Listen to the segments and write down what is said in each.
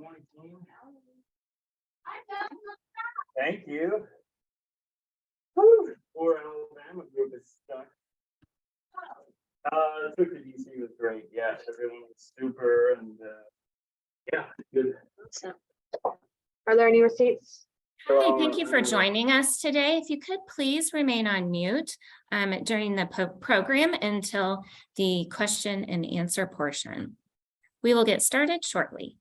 morning, team. Thank you. Woo, poor Alabama group is stuck. The trip to DC was great. Yeah, everyone was super, and yeah, good. Are there any receipts? Hi, thank you for joining us today. If you could please remain on mute during the program until the question and answer portion. We will get started shortly.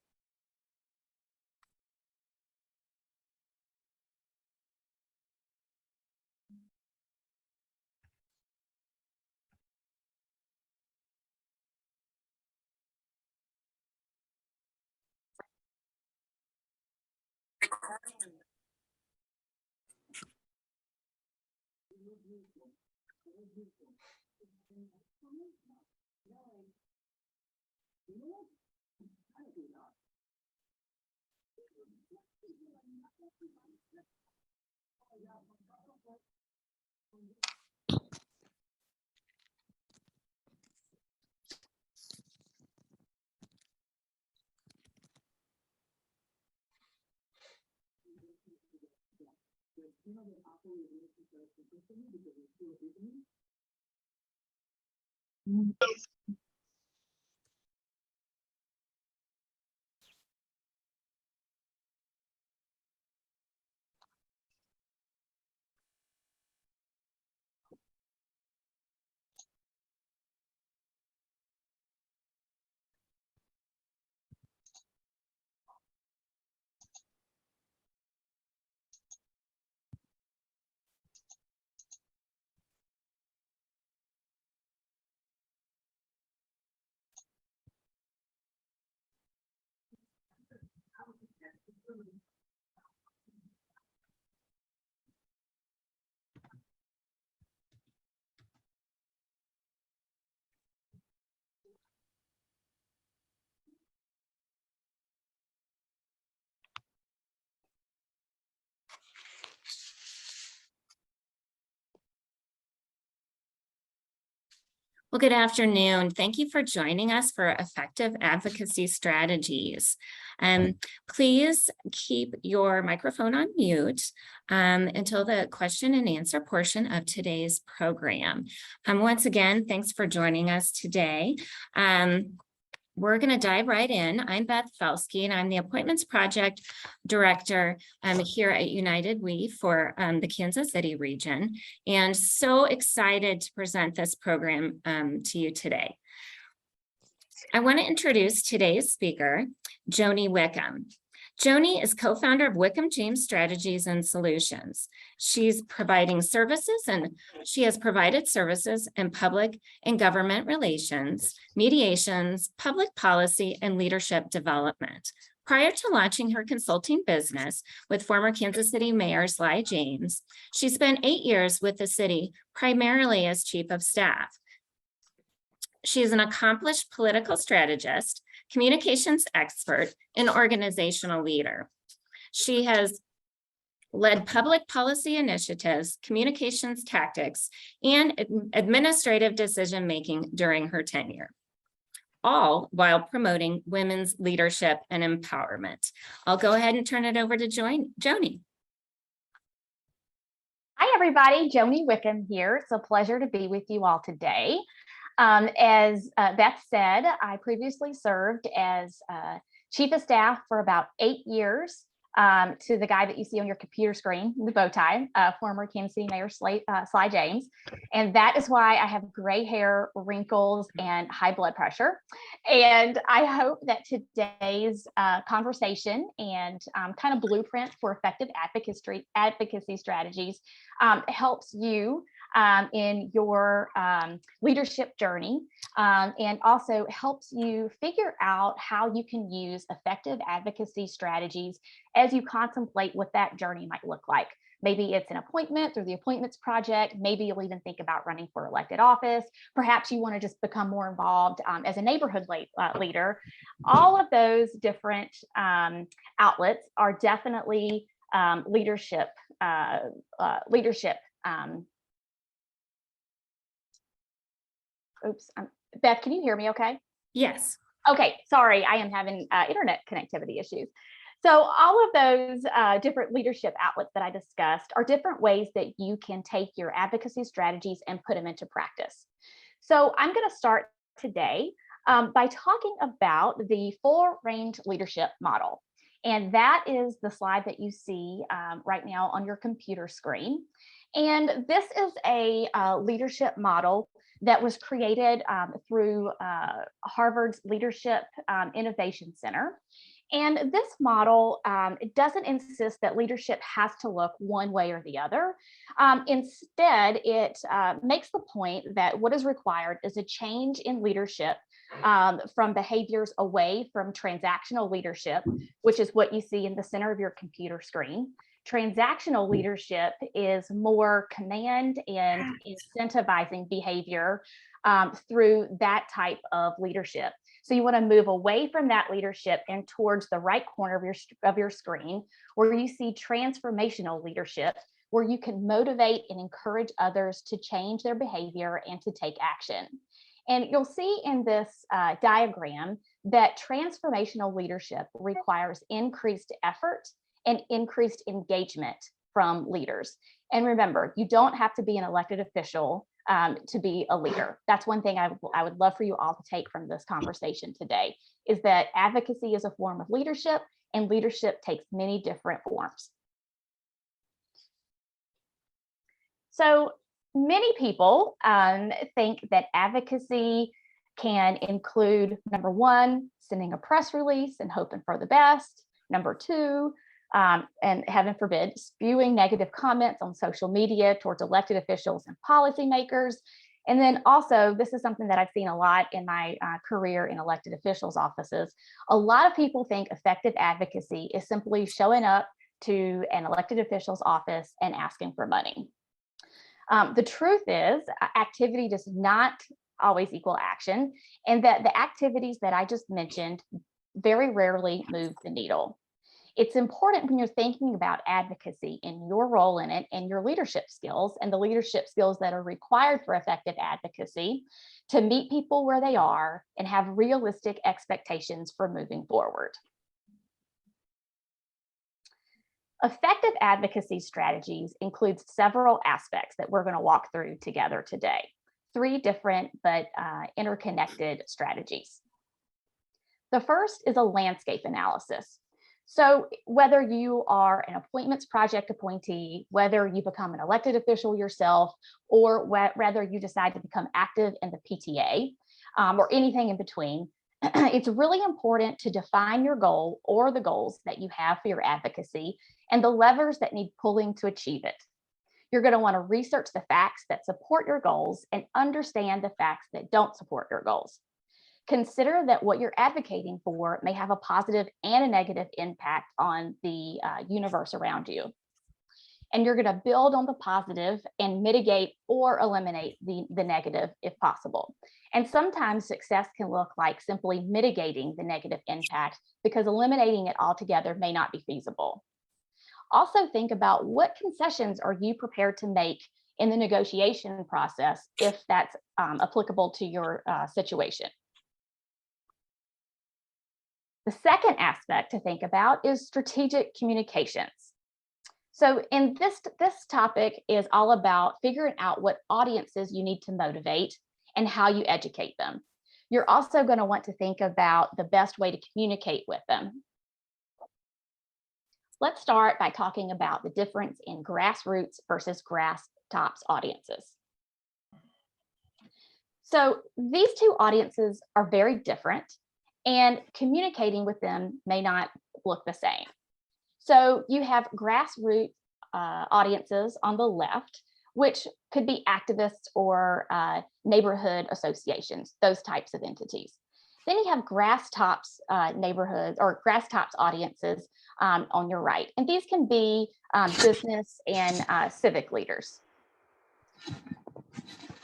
Well, good afternoon. Thank you for joining us for Effective Advocacy Strategies. Please keep your microphone on mute until the question and answer portion of today's program. Once again, thanks for joining us today. We're going to dive right in. I'm Beth Felski, and I'm the Appointments Project Director here at United We for the Kansas City region, and so excited to present this program to you today. I want to introduce today's speaker, Joni Wickham. Joni is co-founder of Wickham James Strategies and Solutions. She's providing services, and she has provided services in public and government relations, mediations, public policy, and leadership development. Prior to launching her consulting business with former Kansas City Mayor Sly James, she spent 8 years with the city, primarily as chief of staff. She is an accomplished political strategist, communications expert, and organizational leader. She has led public policy initiatives, communications tactics, and administrative decision-making during her tenure, all while promoting women's leadership and empowerment. I'll go ahead and turn it over to Joni. Hi, everybody. Joni Wickham here. It's a pleasure to be with you all today. As Beth said, I previously served as chief of staff for about 8 years to the guy that you see on your computer screen, the bow tie, former Kansas City Mayor Sly James. And that is why I have gray hair, wrinkles, and high blood pressure. And I hope that today's conversation and kind of blueprint for effective advocacy strategies helps you in your leadership journey, and also helps you figure out how you can use effective advocacy strategies as you contemplate what that journey might look like. Maybe it's an appointment through the Appointments Project. Maybe you'll even think about running for elected office. Perhaps you want to just become more involved as a neighborhood leader. All of those different outlets are definitely leadership. Oops, Beth, can you hear me okay? Yes. Okay, sorry, I am having internet connectivity issues. So all of those different leadership outlets that I discussed are different ways that you can take your advocacy strategies and put them into practice. So I'm going to start today by talking about the full range leadership model. And that is the slide that you see right now on your computer screen. And this is a leadership model that was created through Harvard's Leadership Innovation Center. And this model, it doesn't insist that leadership has to look one way or the other. Instead, it makes the point that what is required is a change in leadership from behaviors away from transactional leadership, which is what you see in the center of your computer screen. Transactional leadership is more command and incentivizing behavior through that type of leadership. So you want to move away from that leadership and towards the right corner of your screen, where you see transformational leadership, where you can motivate and encourage others to change their behavior and to take action. And you'll see in this diagram that transformational leadership requires increased effort and increased engagement from leaders. And remember, you don't have to be an elected official to be a leader. That's one thing I would love for you all to take from this conversation today, is that advocacy is a form of leadership, and leadership takes many different forms. So many people think that advocacy can include, number one, sending a press release and hoping for the best. Number two, and heaven forbid, spewing negative comments on social media towards elected officials and policymakers. And then also, this is something that I've seen a lot in my career in elected officials' offices. A lot of people think effective advocacy is simply showing up to an elected official's office and asking for money. The truth is, activity does not always equal action, and that the activities that I just mentioned very rarely move the needle. It's important when you're thinking about advocacy and your role in it and your leadership skills and the leadership skills that are required for effective advocacy to meet people where they are and have realistic expectations for moving forward. Effective advocacy strategies includes several aspects that we're going to walk through together today. 3 different but interconnected strategies. The first is a landscape analysis. So whether you are an appointments project appointee, whether you become an elected official yourself, or whether you decide to become active in the PTA or anything in between, it's really important to define your goal or the goals that you have for your advocacy and the levers that need pulling to achieve it. You're going to want to research the facts that support your goals and understand the facts that don't support your goals. Consider that what you're advocating for may have a positive and a negative impact on the universe around you. And you're going to build on the positive and mitigate or eliminate the negative if possible. And sometimes success can look like simply mitigating the negative impact, because eliminating it altogether may not be feasible. Also think about what concessions are you prepared to make in the negotiation process if that's applicable to your situation. The second aspect to think about is strategic communications. So in this topic is all about figuring out what audiences you need to motivate and how you educate them. You're also going to want to think about the best way to communicate with them. Let's start by talking about the difference in grassroots versus grass tops audiences. So these 2 audiences are very different, and communicating with them may not look the same. So you have grassroots audiences on the left, which could be activists or neighborhood associations, those types of entities. Then you have grass tops neighborhoods or grass tops audiences on your right. And these can be business and civic leaders.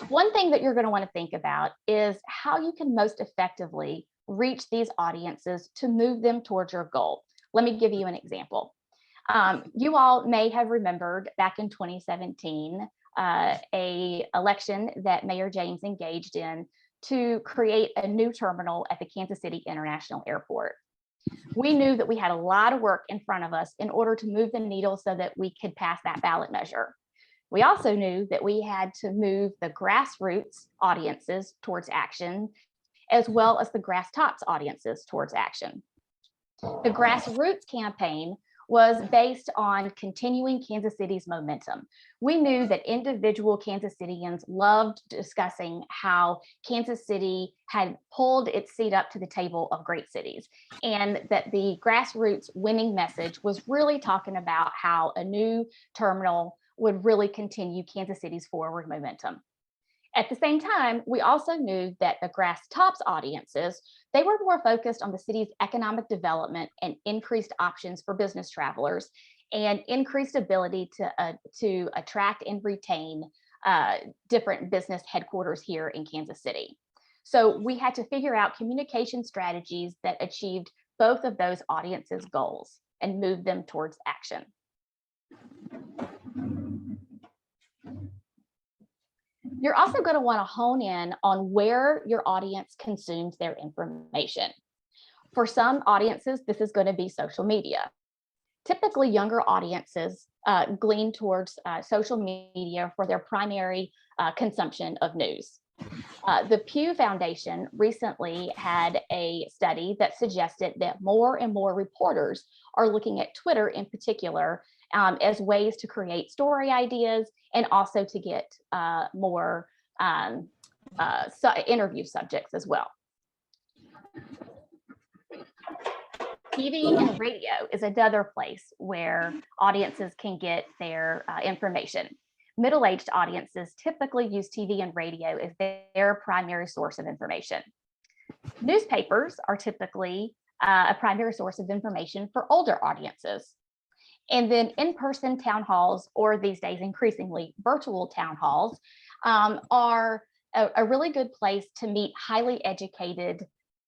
One thing that you're going to want to think about is how you can most effectively reach these audiences to move them towards your goal. Let me give you an example. You all may have remembered back in 2017, a election that Mayor James engaged in to create a new terminal at the Kansas City International Airport. We knew that we had a lot of work in front of us in order to move the needle so that we could pass that ballot measure. We also knew that we had to move the grassroots audiences towards action, as well as the grass tops audiences towards action. The grassroots campaign was based on continuing Kansas City's momentum. We knew that individual Kansas Cityans loved discussing how Kansas City had pulled its seat up to the table of great cities, and that the grassroots winning message was really talking about how a new terminal would really continue Kansas City's forward momentum. At the same time, we also knew that the grass tops audiences, they were more focused on the city's economic development and increased options for business travelers and increased ability to attract and retain different business headquarters here in Kansas City. So we had to figure out communication strategies that achieved both of those audiences' goals and move them towards action. You're also going to want to hone in on where your audience consumes their information. For some audiences, this is going to be social media. Typically, younger audiences glean towards social media for their primary consumption of news. The Pew Foundation recently had a study that suggested that more and more reporters are looking at Twitter in particular as ways to create story ideas and also to get more interview subjects as well. TV and radio is another place where audiences can get their information. Middle-aged audiences typically use TV and radio as their primary source of information. Newspapers are typically a primary source of information for older audiences. And then in-person town halls, or these days increasingly virtual town halls, are a really good place to meet highly educated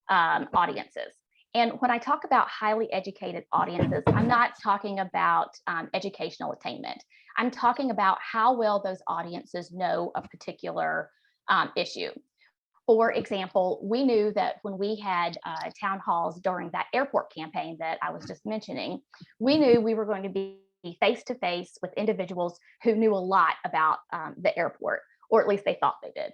audiences. And when I talk about highly educated audiences, I'm not talking about educational attainment. I'm talking about how well those audiences know a particular issue. For example, we knew that when we had town halls during that airport campaign that I was just mentioning, we knew we were going to be face-to-face with individuals who knew a lot about the airport, or at least they thought they did.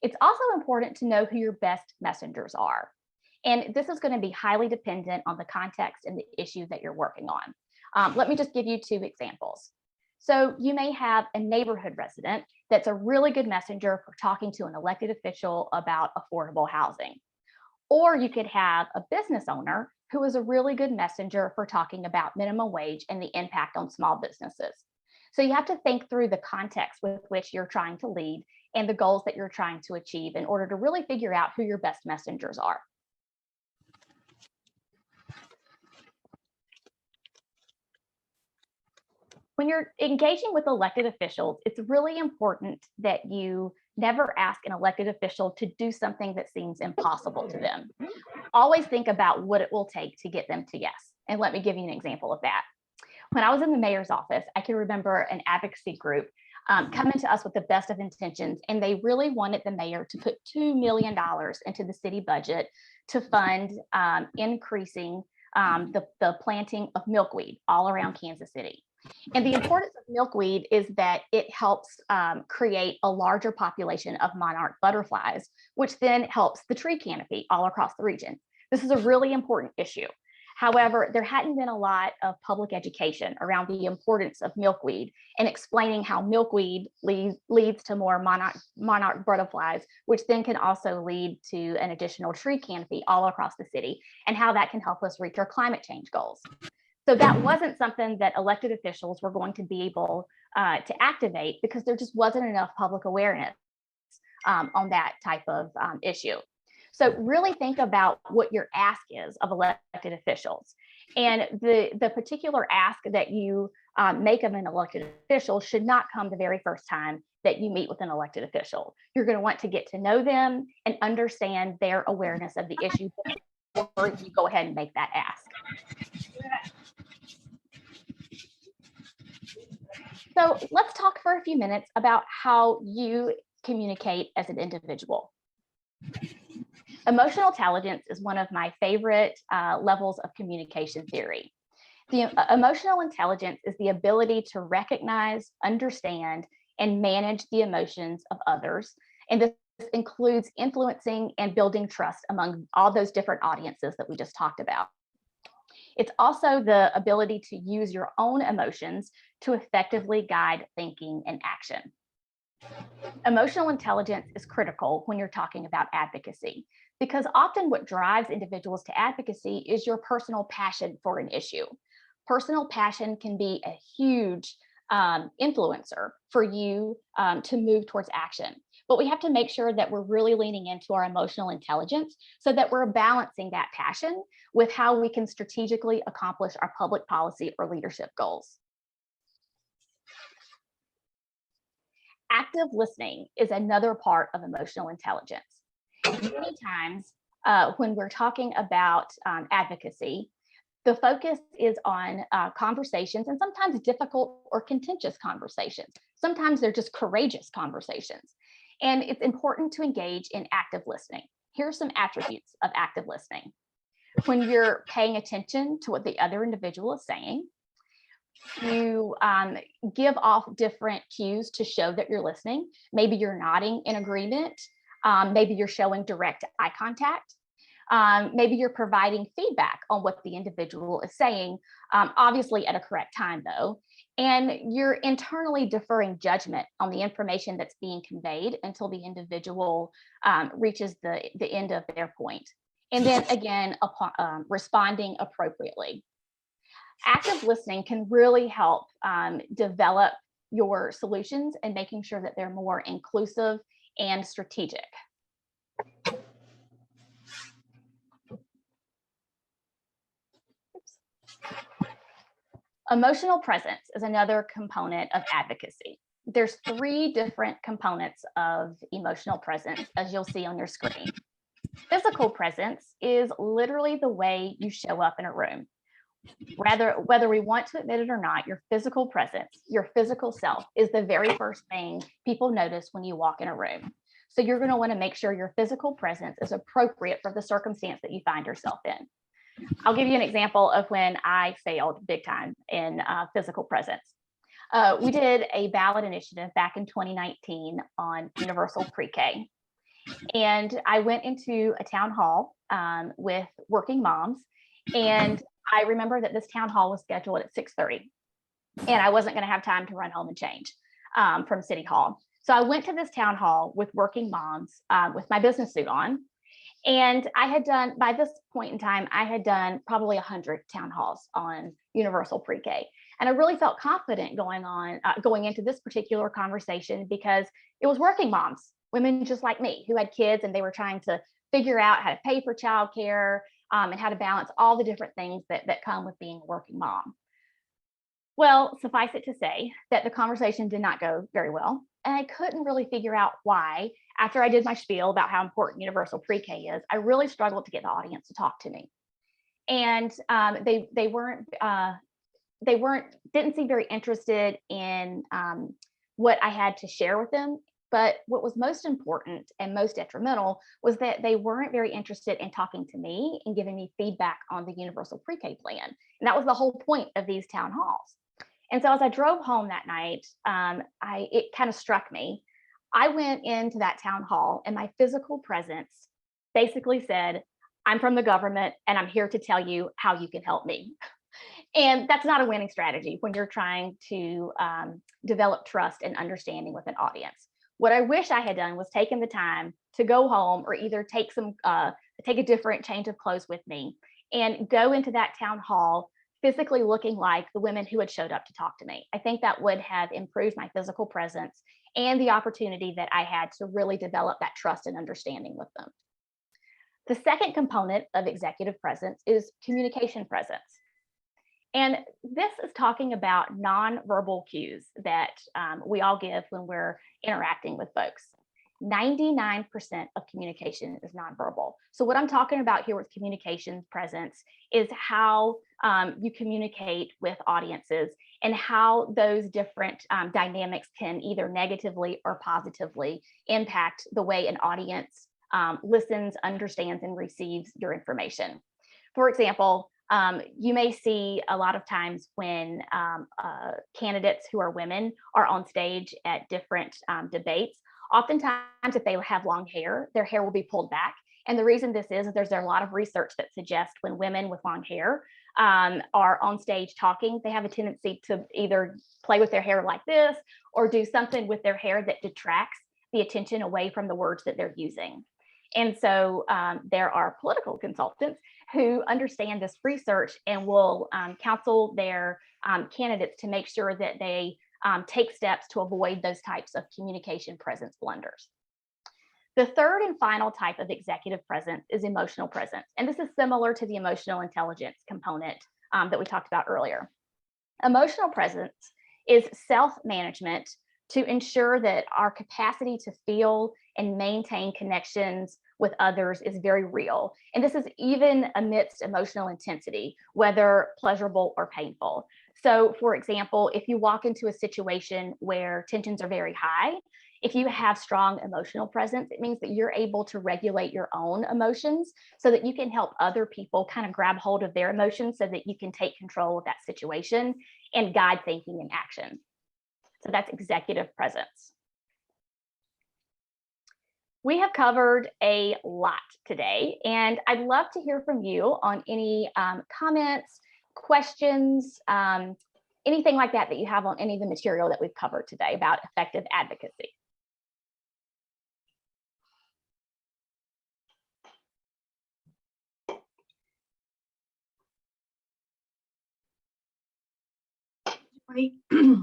It's also important to know who your best messengers are. And this is going to be highly dependent on the context and the issue that you're working on. Let me just give you two examples. So you may have a neighborhood resident that's a really good messenger for talking to an elected official about affordable housing. Or you could have a business owner who is a really good messenger for talking about minimum wage and the impact on small businesses. So you have to think through the context with which you're trying to lead and the goals that you're trying to achieve in order to really figure out who your best messengers are. When you're engaging with elected officials, it's really important that you never ask an elected official to do something that seems impossible to them. Always think about what it will take to get them to yes. And let me give you an example of that. When I was in the mayor's office, I can remember an advocacy group coming to us with the best of intentions, and they really wanted the mayor to put $2 million into the city budget to fund increasing the planting of milkweed all around Kansas City. And the importance of milkweed is that it helps create a larger population of monarch butterflies, which then helps the tree canopy all across the region. This is a really important issue. However, there hadn't been a lot of public education around the importance of milkweed and explaining how milkweed leads to more monarch butterflies, which then can also lead to an additional tree canopy all across the city, and how that can help us reach our climate change goals. So that wasn't something that elected officials were going to be able to activate because there just wasn't enough public awareness on that type of issue. So really think about what your ask is of elected officials. And the particular ask that you make of an elected official should not come the very first time that you meet with an elected official. You're going to want to get to know them and understand their awareness of the issue before you go ahead and make that ask. So let's talk for a few minutes about how you communicate as an individual. Emotional intelligence is one of my favorite levels of communication theory. The emotional intelligence is the ability to recognize, understand, and manage the emotions of others. And this includes influencing and building trust among all those different audiences that we just talked about. It's also the ability to use your own emotions to effectively guide thinking and action. Emotional intelligence is critical when you're talking about advocacy, because often what drives individuals to advocacy is your personal passion for an issue. Personal passion can be a huge influencer for you to move towards action. But we have to make sure that we're really leaning into our emotional intelligence so that we're balancing that passion with how we can strategically accomplish our public policy or leadership goals. Active listening is another part of emotional intelligence. Many times when we're talking about advocacy, the focus is on conversations, and sometimes difficult or contentious conversations. Sometimes they're just courageous conversations. And it's important to engage in active listening. Here are some attributes of active listening. When you're paying attention to what the other individual is saying, you give off different cues to show that you're listening. Maybe you're nodding in agreement. Maybe you're showing direct eye contact. Maybe you're providing feedback on what the individual is saying, obviously at a correct time though. And you're internally deferring judgment on the information that's being conveyed until the individual reaches the end of their point. And then again, responding appropriately. Active listening can really help develop your solutions and making sure that they're more inclusive and strategic. Emotional presence is another component of advocacy. There's 3 different components of emotional presence, as you'll see on your screen. Physical presence is literally the way you show up in a room. Whether we want to admit it or not, your physical presence, your physical self is the very first thing people notice when you walk in a room. So you're going to want to make sure your physical presence is appropriate for the circumstance that you find yourself in. I'll give you an example of when I failed big time in physical presence. We did a ballot initiative back in 2019 on universal pre-K. And I went into a town hall with working moms. And I remember that this town hall was scheduled at 6:30. And I wasn't going to have time to run home and change from City Hall. So I went to this town hall with working moms with my business suit on. And I had done, by this point in time, I had done probably 100 town halls on universal pre-K. And I really felt confident going into this particular conversation because it was working moms, women just like me who had kids and they were trying to figure out how to pay for childcare and how to balance all the different things that come with being a working mom. Well, suffice it to say that the conversation did not go very well. And I couldn't really figure out why. After I did my spiel about how important universal pre-K is, I really struggled to get the audience to talk to me. And they didn't seem very interested in what I had to share with them. But what was most important and most detrimental was that they weren't very interested in talking to me and giving me feedback on the universal pre-K plan. And that was the whole point of these town halls. And so as I drove home that night, it kind of struck me. I went into that town hall and my physical presence basically said, I'm from the government and I'm here to tell you how you can help me. And that's not a winning strategy when you're trying to develop trust and understanding with an audience. What I wish I had done was taken the time to go home or either take a different change of clothes with me and go into that town hall physically looking like the women who had showed up to talk to me. I think that would have improved my physical presence and the opportunity that I had to really develop that trust and understanding with them. The second component of executive presence is communication presence. And this is talking about nonverbal cues that we all give when we're interacting with folks. 99% of communication is nonverbal. So what I'm talking about here with communication presence is how you communicate with audiences and how those different dynamics can either negatively or positively impact the way an audience listens, understands, and receives your information. For example, you may see a lot of times when candidates who are women are on stage at different debates. Oftentimes, if they have long hair, their hair will be pulled back. And the reason this is there's a lot of research that suggests when women with long hair are on stage talking, they have a tendency to either play with their hair like this or do something with their hair that detracts the attention away from the words that they're using. And so there are political consultants who understand this research and will counsel their candidates to make sure that they take steps to avoid those types of communication presence blunders. The third and final type of executive presence is emotional presence. And this is similar to the emotional intelligence component that we talked about earlier. Emotional presence is self-management to ensure that our capacity to feel and maintain connections with others is very real. And this is even amidst emotional intensity, whether pleasurable or painful. So for example, if you walk into a situation where tensions are very high, if you have strong emotional presence, it means that you're able to regulate your own emotions so that you can help other people kind of grab hold of their emotions so that you can take control of that situation and guide thinking and action. So that's executive presence. We have covered a lot today, and I'd love to hear from you on any comments, questions, anything like that that you have on any of the material that we've covered today about effective advocacy.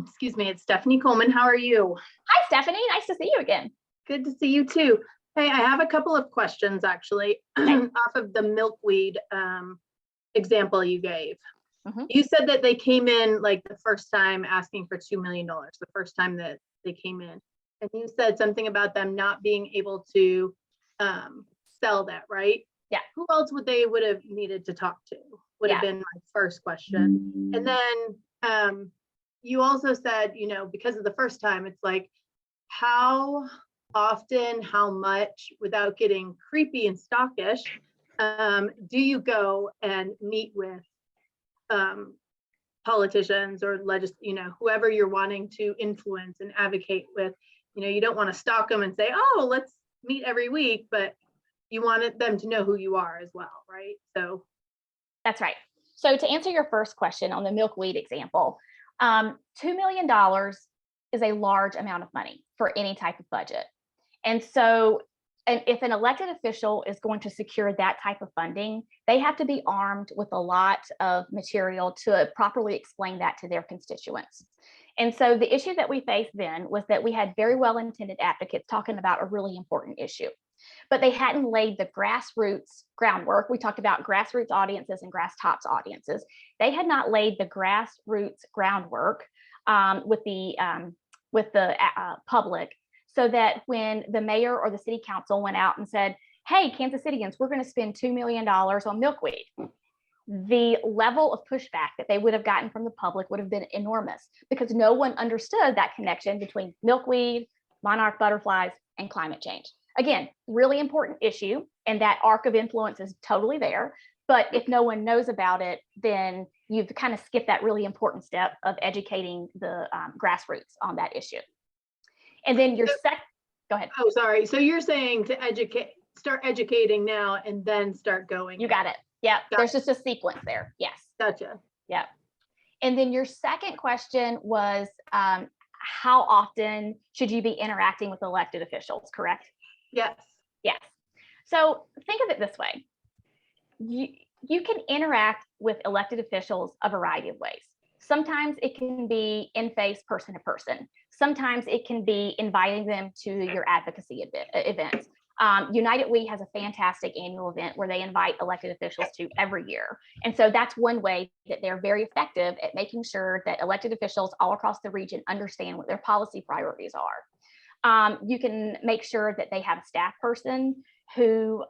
Excuse me, it's Stephanie Coleman. How are you? Hi, Stephanie. Nice to see you again. Good to see you too. Hey, I have a couple of questions actually off of the milkweed example you gave. You said that they came in like the first time asking for $2 million, the first time that they came in. And you said something about them not being able to sell that, right? Yeah. Who else would have needed to talk to? Would have been my first question. And then you also said, you know, because of the first time, it's like, how often, how much, without getting creepy and stalkish, do you go and meet with politicians or whoever you're wanting to influence and advocate with? You know, you don't want to stalk them and say, oh, let's meet every week, but you wanted them to know who you are as well, right? So that's right. So to answer your first question on the milkweed example, $2 million is a large amount of money for any type of budget. And so if an elected official is going to secure that type of funding, they have to be armed with a lot of material to properly explain that to their constituents. And so the issue that we faced then was that we had very well-intended advocates talking about a really important issue, but they hadn't laid the grassroots groundwork. We talked about grassroots audiences and grass tops audiences. They had not laid the grassroots groundwork with the public, so that when the mayor or the city council went out and said, hey, Kansas Cityans, we're going to spend $2 million on milkweed, the level of pushback that they would have gotten from the public would have been enormous, because no one understood that connection between milkweed, monarch butterflies, and climate change. Again, really important issue, and that arc of influence is totally there. But if no one knows about it, then you've kind of skipped that really important step of educating the grassroots on that issue. And then your go ahead. Oh, sorry. So you're saying to start educating now and then start going. You got it. Yeah. There's just a sequence there. Yes. Gotcha. Yeah. And then your second question was, how often should you be interacting with elected officials, correct? Yes. Yes. So think of it this way. You can interact with elected officials a variety of ways. Sometimes it can be in-face, person to person. Sometimes it can be inviting them to your advocacy events. United We has a fantastic annual event where they invite elected officials to every year. And so that's one way that they're very effective at making sure that elected officials all across the region understand what their policy priorities are. You can make sure that they have a staff person who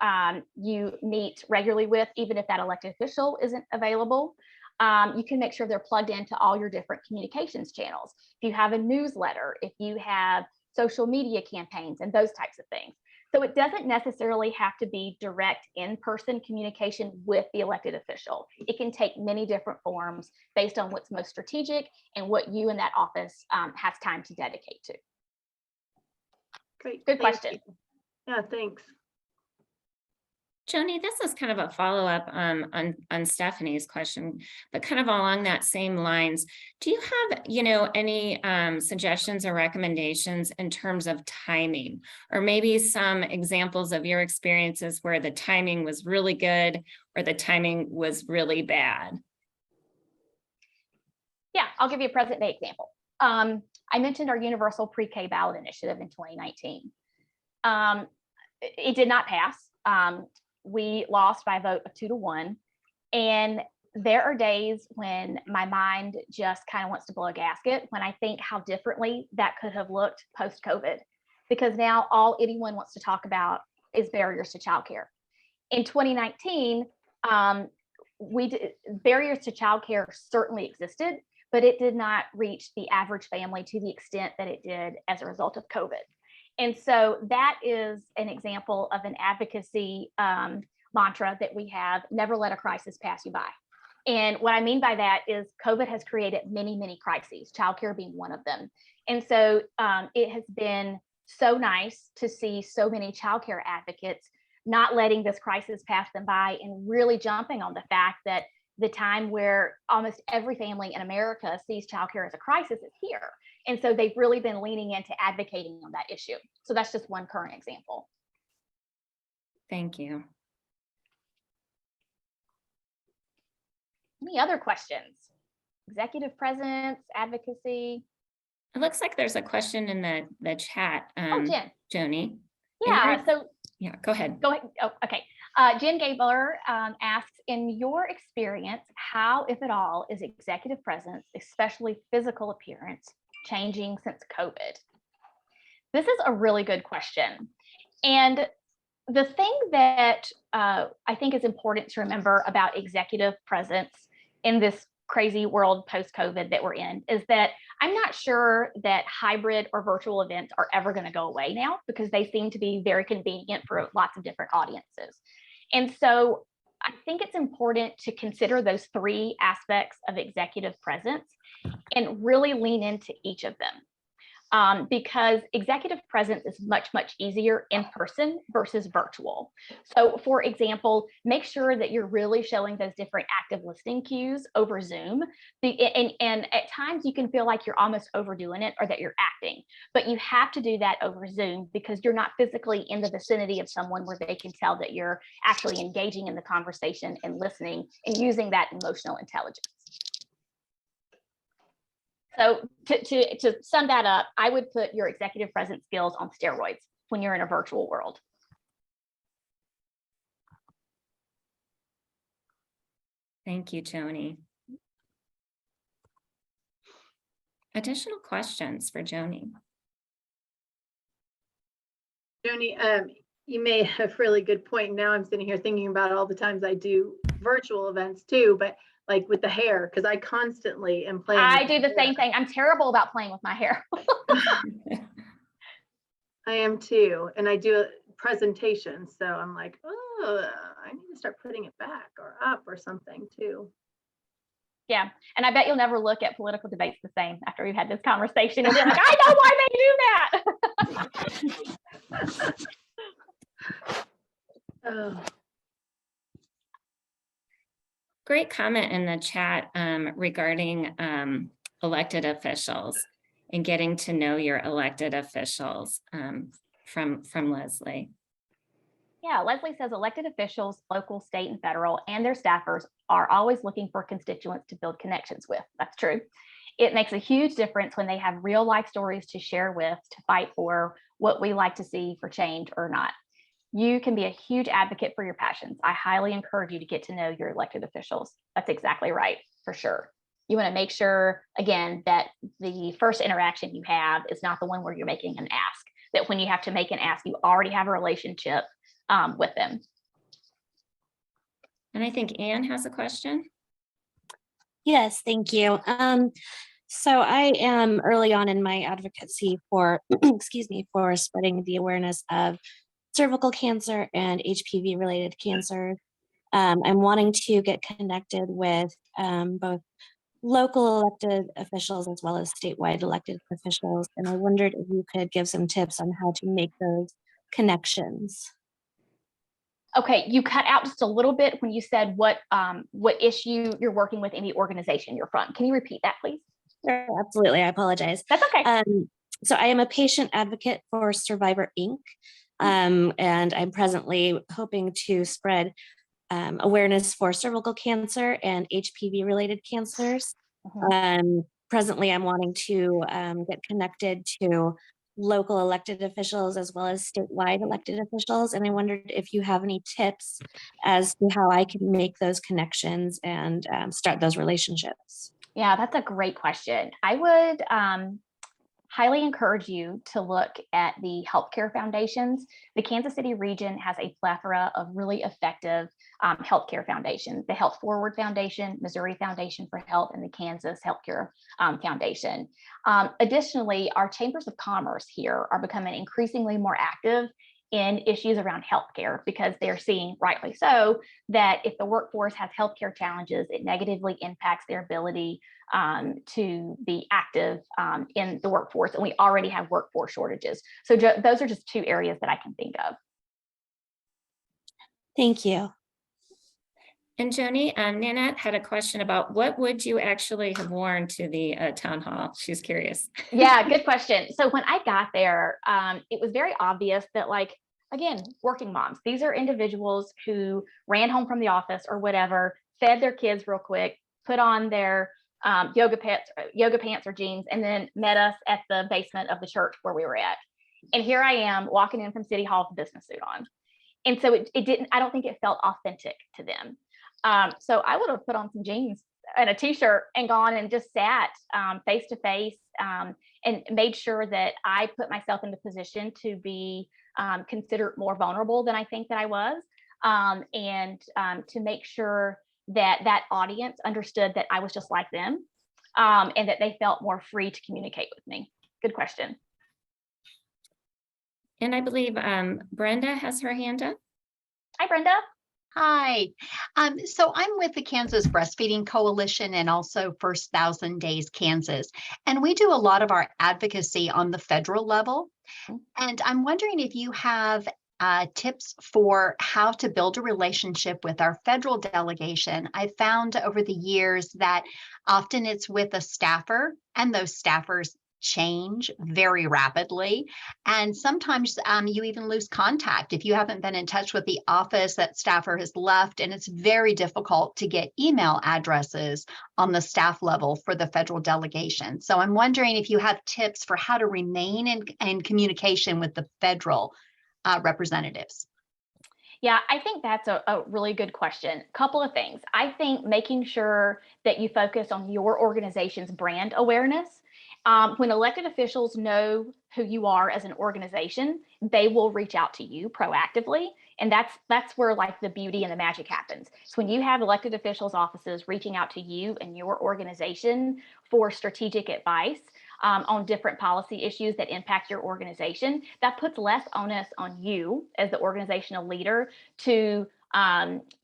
you meet regularly with, even if that elected official isn't available. You can make sure they're plugged into all your different communications channels. If you have a newsletter, if you have social media campaigns and those types of things. So it doesn't necessarily have to be direct in-person communication with the elected official. It can take many different forms based on what's most strategic and what you in that office has time to dedicate to. Great. Good Thank question. you. Yeah, thanks. Joni, this is kind of a follow-up on Stephanie's question, but kind of along that same lines. Do you have, any suggestions or recommendations in terms of timing, or maybe some examples of your experiences where the timing was really good or the timing was really bad? Yeah, I'll give you a present day example. I mentioned our universal pre-K ballot initiative in 2019. It did not pass. We lost by a vote of 2-1. And there are days when my mind just kind of wants to blow a gasket when I think how differently that could have looked post-COVID, because now all anyone wants to talk about is barriers to childcare. In 2019, barriers to childcare certainly existed, but it did not reach the average family to the extent that it did as a result of COVID. And so that is an example of an advocacy mantra that we have: never let a crisis pass you by. And what I mean by that is COVID has created many, many crises, childcare being one of them. And so it has been so nice to see so many childcare advocates not letting this crisis pass them by and really jumping on the fact that the time where almost every family in America sees childcare as a crisis is here. And so they've really been leaning into advocating on that issue. So that's just one current example. Thank you. Any other questions? Executive presence, advocacy? It looks like there's a question in the chat, Jen. Joni. Yeah, so yeah, go ahead. Go ahead. Oh, okay. Jen Gabler asks, in your experience, how, if at all, is executive presence, especially physical appearance, changing since COVID? This is a really good question. And the thing that I think is important to remember about executive presence in this crazy world post-COVID that we're in is that I'm not sure that hybrid or virtual events are ever going to go away now, because they seem to be very convenient for lots of different audiences. And so I think it's important to consider those three aspects of executive presence and really lean into each of them. Because executive presence is much, much easier in person versus virtual. So for example, make sure that you're really showing those different active listening cues over Zoom. And at times you can feel like you're almost overdoing it or that you're acting, but you have to do that over Zoom because you're not physically in the vicinity of someone where they can tell that you're actually engaging in the conversation and listening and using that emotional intelligence. So to sum that up, I would put your executive presence skills on steroids when you're in a virtual world. Thank you, Joni. Additional questions for Joni? Joni, you made a really good point. Now I'm sitting here thinking about all the times I do virtual events too, but like with the hair, because I constantly am playing. I do the same thing. I'm terrible about playing with my hair. I am too. And I do a presentation. So I'm like, oh, I need to start putting it back or up or something too. Yeah. And I bet you'll never look at political debates the same after we've had this conversation. You'll be like, I know why they do that. Oh. Great comment in the chat regarding elected officials and getting to know your elected officials from Leslie. Yeah, Leslie says elected officials, local, state, and federal, and their staffers are always looking for constituents to build connections with. That's true. It makes a huge difference when they have real life stories to share with, to fight for what we like to see for change or not. You can be a huge advocate for your passions. I highly encourage you to get to know your elected officials. That's exactly right, for sure. You want to make sure, again, that the first interaction you have is not the one where you're making an ask, that when you have to make an ask, you already have a relationship with them. And I think Anne has a question. Yes, thank you. So I am early on in my advocacy for, excuse me, for spreading the awareness of cervical cancer and HPV related cancer. I'm wanting to get connected with both local elected officials as well as statewide elected officials. And I wondered if you could give some tips on how to make those connections. Okay, you cut out just a little bit when you said what issue you're working with in the organization you're from. Can you repeat that, please? Sure, absolutely. I apologize. That's okay. So I am a patient advocate for Survivor Inc. And I'm presently hoping to spread awareness for cervical cancer and HPV related cancers. Presently, I'm wanting to get connected to local elected officials as well as statewide elected officials. And I wondered if you have any tips as to how I can make those connections and start those relationships. Yeah, that's a great question. I would highly encourage you to look at the healthcare foundations. The Kansas City region has a plethora of really effective healthcare foundations: the Health Forward Foundation, Missouri Foundation for Health, and the Kansas Healthcare Foundation. Additionally, our chambers of commerce here are becoming increasingly more active in issues around healthcare, because they're seeing, rightly so, that if the workforce has healthcare challenges, it negatively impacts their ability to be active in the workforce. And we already have workforce shortages. So those are just two areas that I can think of. Thank you. And Joni, Nanette had a question about what would you actually have worn to the town hall? She's curious. Yeah, good question. So when I got there, it was very obvious that, like, again, working moms, these are individuals who ran home from the office or whatever, fed their kids real quick, put on their yoga pants or jeans, and then met us at the basement of the church where we were at. And here I am walking in from City Hall with a business suit on. And so it didn't, I don't think it felt authentic to them. So I would have put on some jeans and a t-shirt and gone and just sat face to face and made sure that I put myself in the position to be considered more vulnerable than I think that I was, and to make sure that that audience understood that I was just like them, and that they felt more free to communicate with me. Good question. And I believe Brenda has her hand up. Hi, Brenda. Hi. So I'm with the Kansas Breastfeeding Coalition and also First 1,000 Days Kansas. And we do a lot of our advocacy on the federal level. And I'm wondering if you have tips for how to build a relationship with our federal delegation. I found over the years that often it's with a staffer, and those staffers change very rapidly. And sometimes you even lose contact if you haven't been in touch with the office that staffer has left. And it's very difficult to get email addresses on the staff level for the federal delegation. So I'm wondering if you have tips for how to remain in communication with the federal representatives. Yeah, I think that's a really good question. Couple of things. I think making sure that you focus on your organization's brand awareness. When elected officials know who you are as an organization, they will reach out to you proactively. And that's where, like, the beauty and the magic happens. So when you have elected officials' offices reaching out to you and your organization for strategic advice on different policy issues that impact your organization, that puts less onus on you as the organizational leader to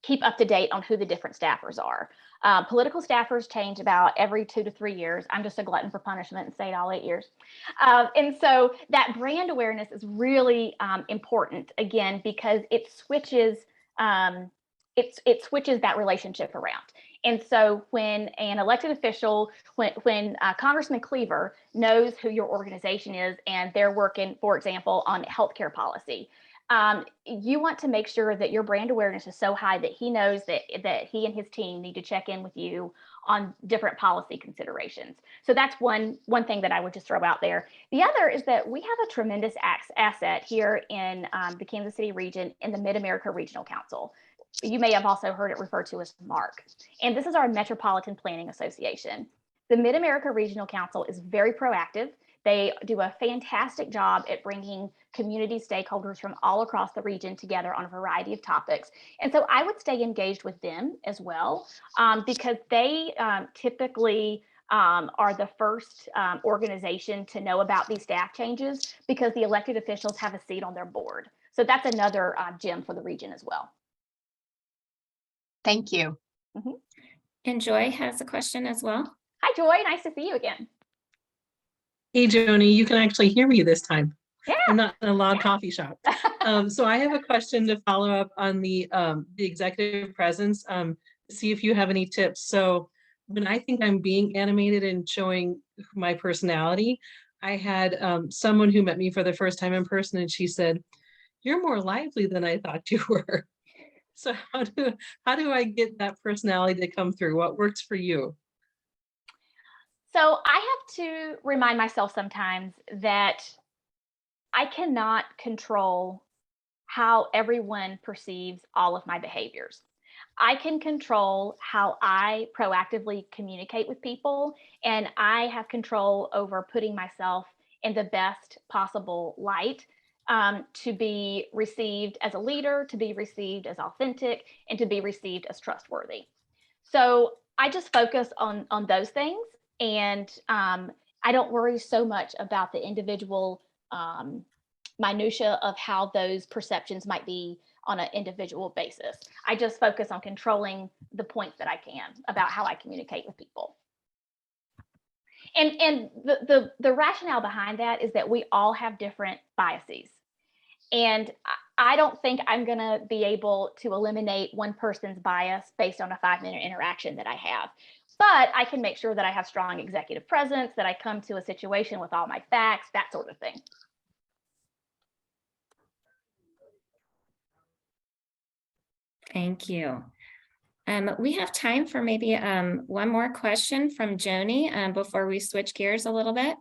keep up to date on who the different staffers are. Political staffers change about every 2 to 3 years. I'm just a glutton for punishment and stayed all 8 years. And so that brand awareness is really important, again, because it switches it switches that relationship around. And so when an elected official, when Congressman Cleaver knows who your organization is and they're working, for example, on healthcare policy, you want to make sure that your brand awareness is so high that he knows that he and his team need to check in with you on different policy considerations. So that's one thing that I would just throw out there. The other is that we have a tremendous asset here in the Kansas City region in the Mid-America Regional Council. You may have also heard it referred to as MARC. And this is our Metropolitan Planning Association. The Mid-America Regional Council is very proactive. They do a fantastic job at bringing community stakeholders from all across the region together on a variety of topics. And so I would stay engaged with them as well, because they typically are the first organization to know about these staff changes, because the elected officials have a seat on their board. So that's another gem for the region as well. Thank you. And Joy has a question as well. Hi, Joy. Nice to see you again. Hey, Joni, you can actually hear me this time. Yeah. I'm not in a loud coffee shop. So I have a question to follow up on the executive presence, see if you have any tips. So when I think I'm being animated and showing my personality, I had someone who met me for the first time in person, and she said, "You're more lively than I thought you were." So how do I get that personality to come through? What works for you? So I have to remind myself sometimes that I cannot control how everyone perceives all of my behaviors. I can control how I proactively communicate with people, and I have control over putting myself in the best possible light, to be received as a leader, to be received as authentic, and to be received as trustworthy. So I just focus on those things, and I don't worry so much about the individual minutia of how those perceptions might be on an individual basis. I just focus on controlling the points that I can about how I communicate with people. And the rationale behind that is that we all have different biases. And I don't think I'm going to be able to eliminate one person's bias based on a 5-minute interaction that I have. But I can make sure that I have strong executive presence, that I come to a situation with all my facts, that sort of thing. Thank you. We have time for maybe one more question from Joni before we switch gears a little bit.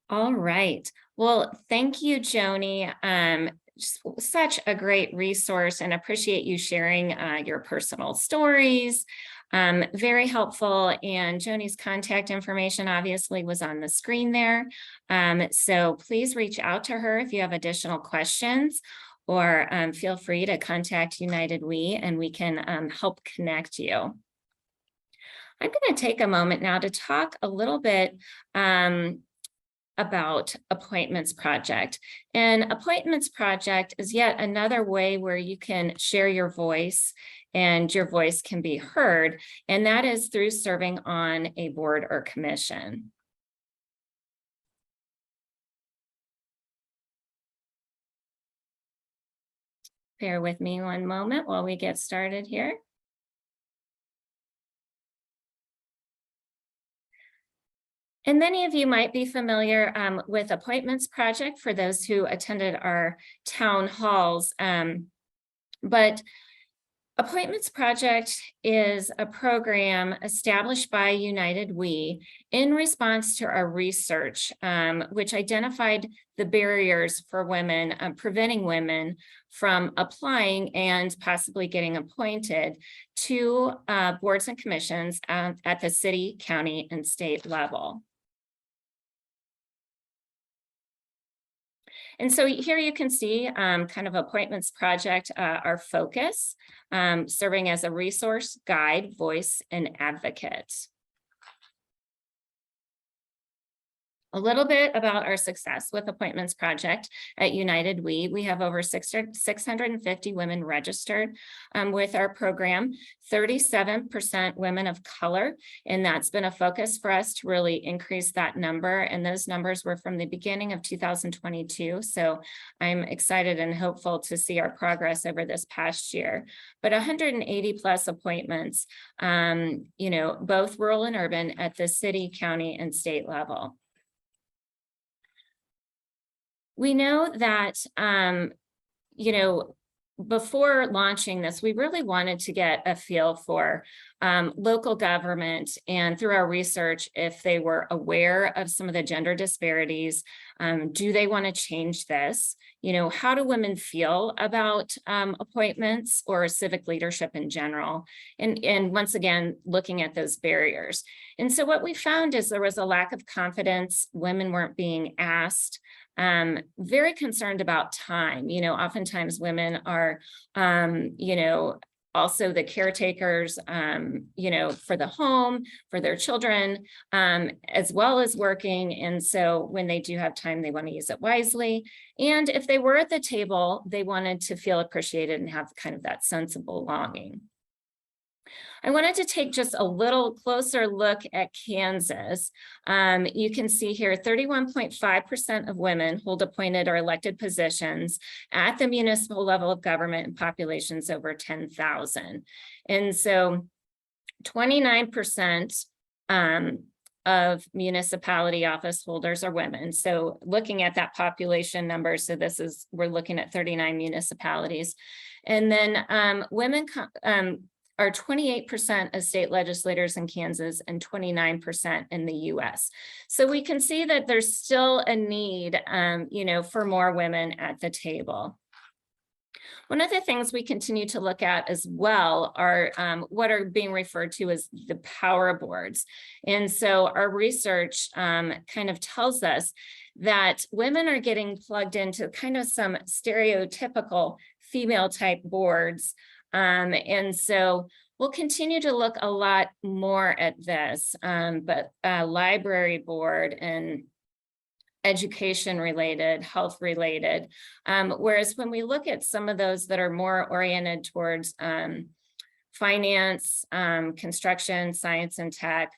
All right. Well, thank you, Joni. Such a great resource, and appreciate you sharing your personal stories. Very helpful. And Joni's contact information obviously was on the screen there. So please reach out to her if you have additional questions, or feel free to contact United We, and we can help connect you. I'm going to take a moment now to talk a little bit about Appointments Project. And Appointments Project is yet another way where you can share your voice and your voice can be heard, and that is through serving on a board or commission. Bear with me one moment while we get started here. And many of you might be familiar with Appointments Project for those who attended our town halls. But Appointments Project is a program established by United We in response to our research, which identified the barriers for women, preventing women from applying and possibly getting appointed to boards and commissions at the city, county, and state level. And so here you can see kind of Appointments Project, our focus, serving as a resource, guide, voice, and advocate. A little bit about our success with Appointments Project at United We have over 650 women registered with our program, 37% women of color, and that's been a focus for us to really increase that number. And those numbers were from the beginning of 2022. So I'm excited and hopeful to see our progress over this past year. But 180 plus appointments, both rural and urban at the city, county, and state level. We know that, before launching this, we really wanted to get a feel for local government, and through our research, if they were aware of some of the gender disparities. Do they want to change this? You know, how do women feel about appointments or civic leadership in general? And once again, looking at those barriers. And so what we found is there was a lack of confidence. Women weren't being asked. Very concerned about time. You know, oftentimes women are, you know, also the caretakers, you know, for the home, for their children, as well as working. And so when they do have time, they want to use it wisely. And if they were at the table, they wanted to feel appreciated and have kind of that sense of belonging. I wanted to take just a little closer look at Kansas. You can see here 31.5% of women hold appointed or elected positions at the municipal level of government in populations over 10,000. And so 29% of municipality office holders are women. So looking at that population number, so we're looking at 39 municipalities. And then women are 28% of state legislators in Kansas and 29% in the US. So we can see that there's still a need, you know, for more women at the table. One of the things we continue to look at as well are what are being referred to as the power boards. And so our research kind of tells us that women are getting plugged into kind of some stereotypical female type boards. And so we'll continue to look a lot more at this, but library board and education related, health related. Whereas when we look at some of those that are more oriented towards finance, construction, science and tech,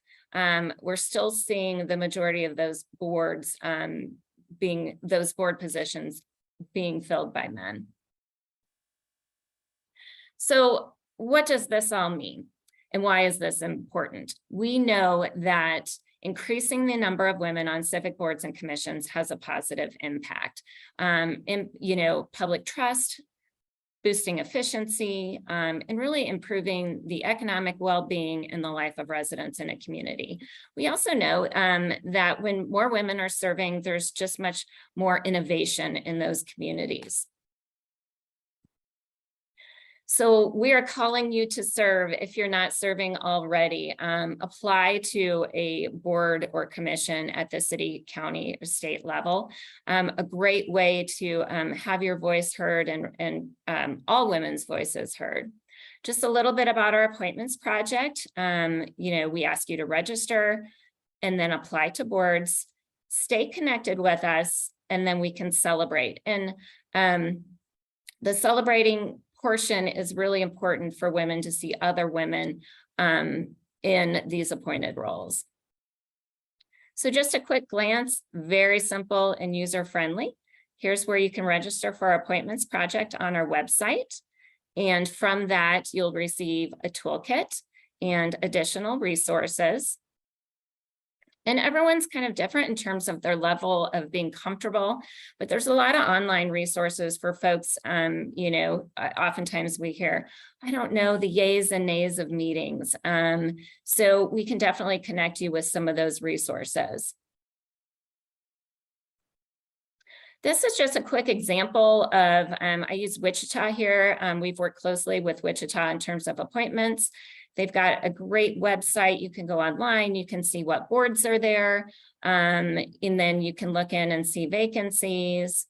we're still seeing the majority of those boards those board positions being filled by men. So what does this all mean? And why is this important? We know that increasing the number of women on civic boards and commissions has a positive impact in, you know, public trust, boosting efficiency, and really improving the economic well-being and the life of residents in a community. We also know that when more women are serving, there's just much more innovation in those communities. So we are calling you to serve if you're not serving already. Apply to a board or commission at the city, county, or state level. A great way to have your voice heard and all women's voices heard. Just a little bit about our appointments project. You know, we ask you to register and then apply to boards, stay connected with us, and then we can celebrate. And the celebrating portion is really important for women to see other women in these appointed roles. So just a quick glance, very simple and user-friendly. Here's where you can register for our appointments project on our website. And from that, you'll receive a toolkit and additional resources. And everyone's kind of different in terms of their level of being comfortable, but there's a lot of online resources for folks. You know, oftentimes we hear, I don't know the yays and nays of meetings. So we can definitely connect you with some of those resources. This is just a quick example of, I use Wichita here. We've worked closely with Wichita in terms of appointments. They've got a great website. You can go online, you can see what boards are there, and then you can look in and see vacancies.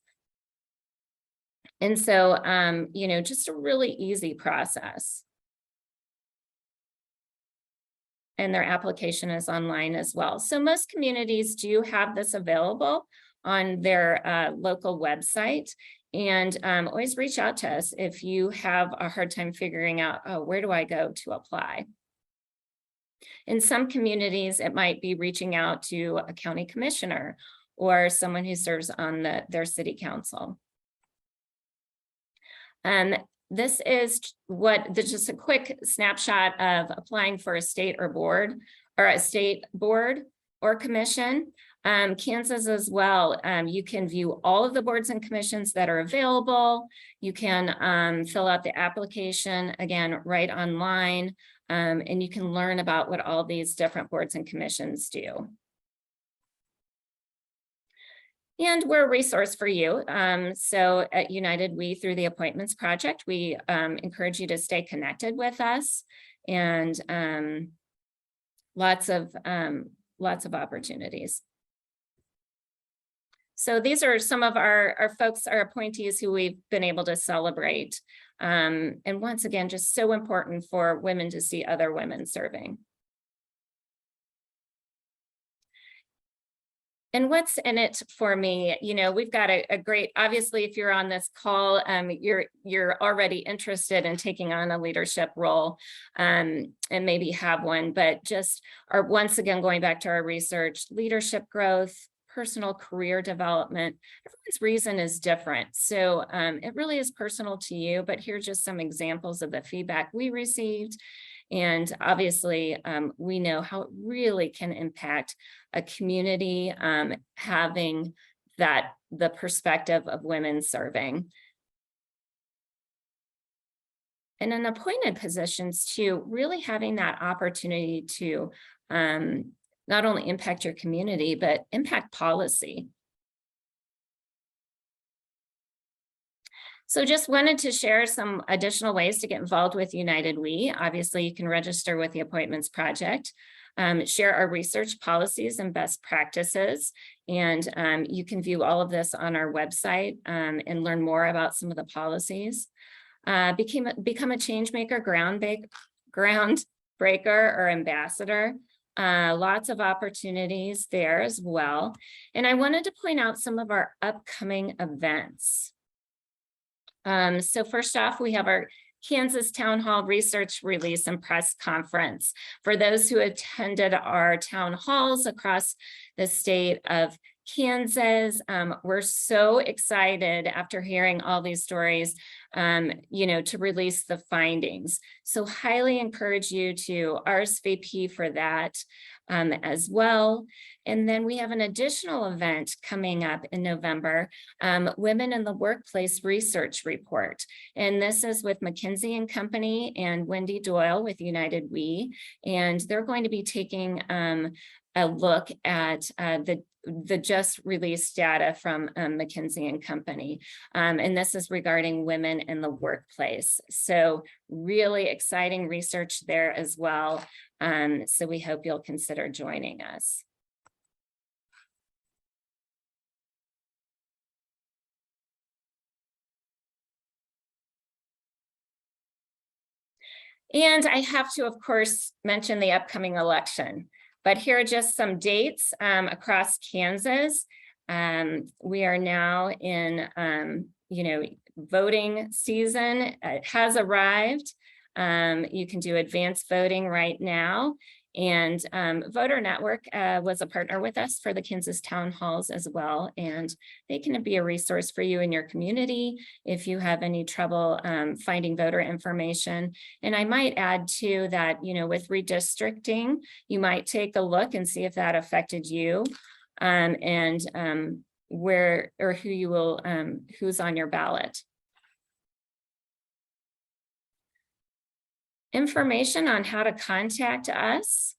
And so, you know, just a really easy process. And their application is online as well. So most communities do have this available on their local website. And always reach out to us if you have a hard time figuring out, oh, where do I go to apply? In some communities, it might be reaching out to a county commissioner or someone who serves on their city council. This is just a quick snapshot of applying for a state or board, or a state board or commission. Kansas as well, you can view all of the boards and commissions that are available. You can fill out the application, again, right online. And you can learn about what all these different boards and commissions do. And we're a resource for you. So at United We, through the Appointments Project, we encourage you to stay connected with us, and lots of opportunities. So these are some of our folks, our appointees who we've been able to celebrate. And once again, just so important for women to see other women serving. And what's in it for me? You know, we've got a great, obviously, if you're on this call, you're already interested in taking on a leadership role, and maybe have one, but just are once again going back to our research, leadership growth, personal career development. Everyone's reason is different. So it really is personal to you, but here's just some examples of the feedback we received. And obviously, we know how it really can impact a community, having the perspective of women serving. And in appointed positions too, really having that opportunity to not only impact your community, but impact policy. So just wanted to share some additional ways to get involved with United We. Obviously, you can register with the Appointments Project, share our research policies and best practices, and you can view all of this on our website and learn more about some of the policies. Become a change maker, groundbreaker, or ambassador. Lots of opportunities there as well. And I wanted to point out some of our upcoming events. So first off, we have our Kansas Town Hall Research Release and Press Conference. For those who attended our town halls across the state of Kansas, we're so excited after hearing all these stories, you know, to release the findings. So highly encourage you to RSVP for that as well. And then we have an additional event coming up in November, Women in the Workplace Research Report. And this is with McKinsey & Company and Wendy Doyle with United We. And they're going to be taking a look at the just released data from McKinsey & Company. And this is regarding women in the workplace. So really exciting research there as well. So we hope you'll consider joining us. And I have to, of course, mention the upcoming election. But here are just some dates across Kansas. We are now in, you know, voting season. It has arrived. You can do advanced voting right now. And Voter Network was a partner with us for the Kansas Town Halls as well. And they can be a resource for you in your community if you have any trouble finding voter information. And I might add too that, you know, with redistricting, you might take a look and see if that affected you and where or who you will, who's on your ballot. Information on how to contact us.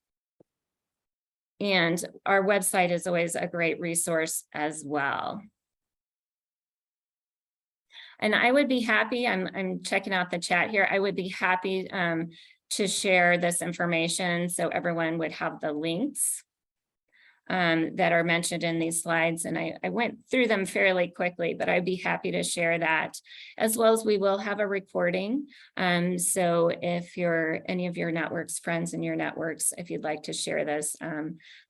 And our website is always a great resource as well. And I would be happy, I'm checking out the chat here, I would be happy to share this information so everyone would have the links that are mentioned in these slides. And I went through them fairly quickly, but I'd be happy to share that, as well as we will have a recording. So if you're any of your networks, friends in your networks, if you'd like to share this,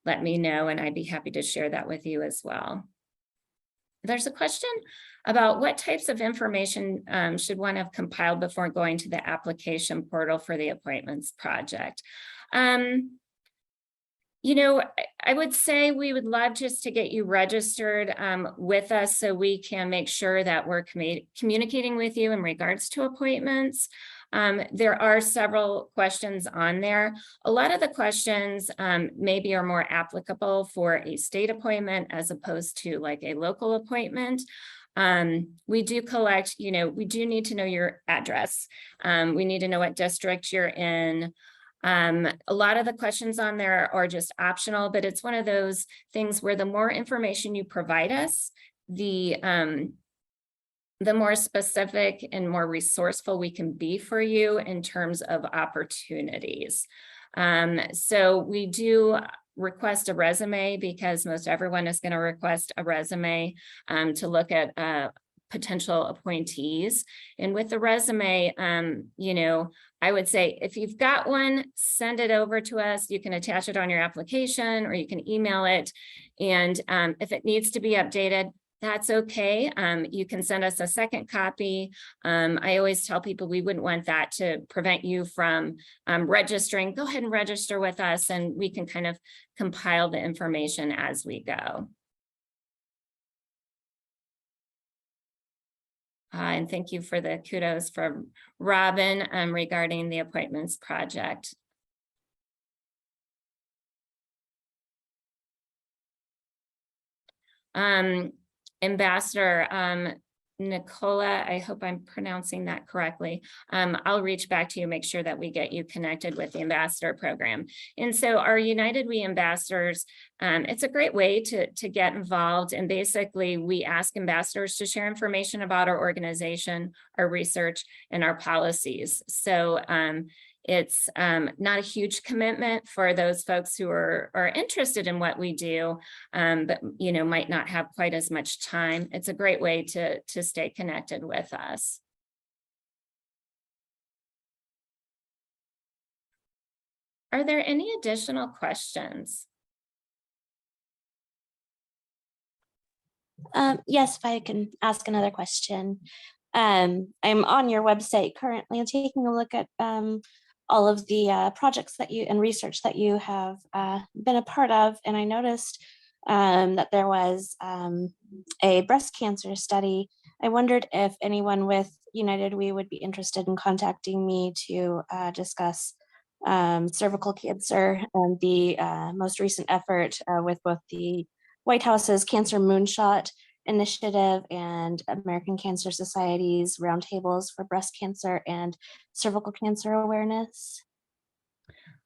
let me know, and I'd be happy to share that with you as well. There's a question about what types of information should one have compiled before going to the application portal for the Appointments Project. You know, I would say we would love just to get you registered with us so we can make sure that we're communicating with you in regards to appointments. There are several questions on there. A lot of the questions maybe are more applicable for a state appointment as opposed to like a local appointment. We do collect, you know, we do need to know your address. We need to know what district you're in. A lot of the questions on there are just optional, but it's one of those things where the more information you provide us, the more specific and more resourceful we can be for you in terms of opportunities. So we do request a resume because most everyone is going to request a resume to look at potential appointees. And with the resume, you know, I would say if you've got one, send it over to us. You can attach it on your application or you can email it. And if it needs to be updated, that's okay. You can send us a second copy. I always tell people we wouldn't want that to prevent you from registering. Go ahead and register with us and we can kind of compile the information as we go. And thank you for the kudos from Robin regarding the appointments project. Ambassador Nicola, I hope I'm pronouncing that correctly. I'll reach back to you, make sure that we get you connected with the ambassador program. And so our United We ambassadors, it's a great way to get involved. And basically we ask ambassadors to share information about our organization, our research, and our policies. So it's not a huge commitment for those folks who are interested in what we do, but you know, might not have quite as much time. It's a great way to stay connected with us. Are there any additional questions? Yes, if I can ask another question. I'm on your website currently and taking a look at all of the projects that you and research that you have been a part of. And I noticed that there was a breast cancer study. I wondered if anyone with United We would be interested in contacting me to discuss cervical cancer and the most recent effort with both the White House's Cancer Moonshot Initiative and American Cancer Society's roundtables for breast cancer and cervical cancer awareness.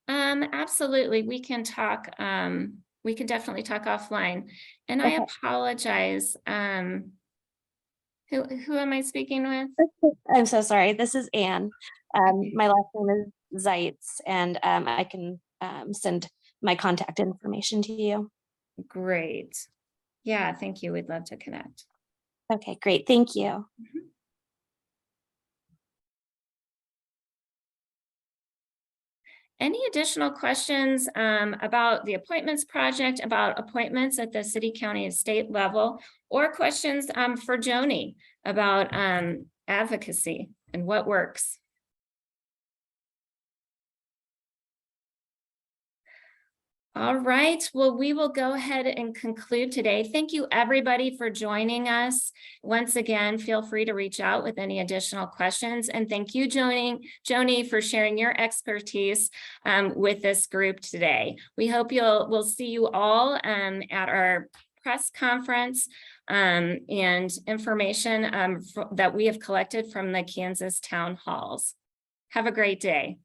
Absolutely, we can talk. We can definitely talk offline. And I apologize. Who am I speaking with? I'm so sorry. This is Anne. My last name is Zeitz, and I can send my contact information to you. Great. Yeah, thank you. We'd love to connect. Okay, great. Thank you. Mm-hmm. Any additional questions about the appointments project, about appointments at the city, county, and state level, or questions for Joni about advocacy and what works? All right, well, we will go ahead and conclude today. Thank you, everybody, for joining us. Once again, feel free to reach out with any additional questions. And thank you, Joni, for sharing your expertise with this group today. We hope we'll see you all at our press conference and information that we have collected from the Kansas town halls. Have a great day.